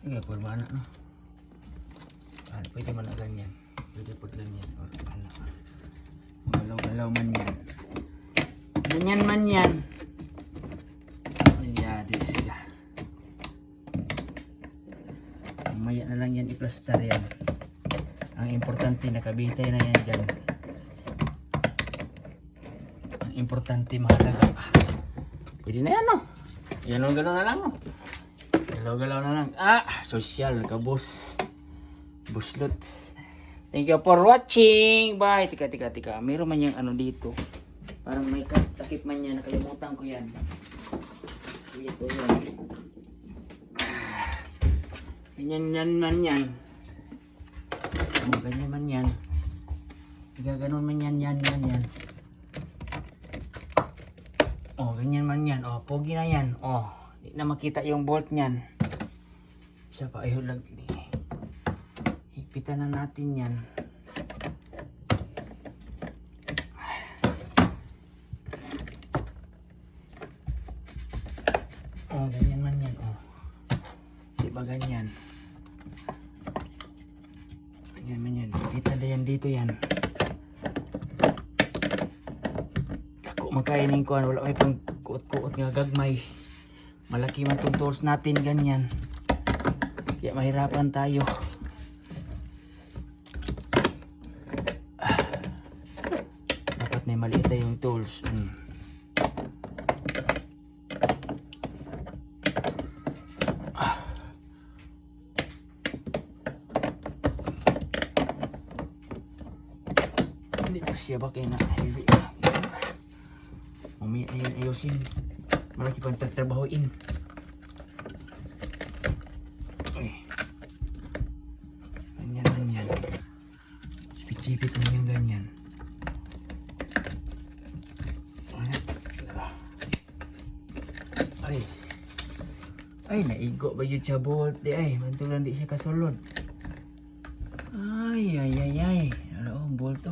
Sige, pwede na, no? Pwede man na ganyan. Pwede po ganyan. Or ano. Galaw-galaw man yan. Ganyan man yan. Malyadis ka. Mamaya na lang yan i-plaster yan. Ang importante nakabitay na yan dyan. Ang importante mahalaga. Pwede na yan, no? Yan o, gano'n na lang, no? Galaw-galaw na lang. Social ka, boss. Buslot. Thank you for watching. Bye. Tika. Meron man yung ano dito. Parang may takip man yan. Nakalimutan ko yan. Dito yan. Ganyan man yan. Ganyan man yan. Gaganon man yan. Ganyan man yan. Pogi na yan. Di na makita yung bolt niyan. Isa pa. Ayun lang. Higpitan na natin yan. Ganyan man yan. Diba ganyan? Ganyan man yan. Higpitan na yan dito yan. Ako magkainin ko. Wala may pang kuot-kuot nga gagmay. Malaki man itong tools natin ganyan. Kaya mahirapan tayo. Dapat may maliit na yung tools. Hindi pa siya ba kayo na heavy. Mamaya ayan ayusin. Malaki pang tatrabahoin. Ganyan. Sipit-sipit mo yung ganyan. Ay, naigo ba yun sa bolt? Mantulan di siya kasulod. Ay. Ano, bolt to.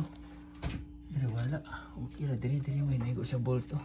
Pero wala. Okay na, diri mo naigo sa bolt to.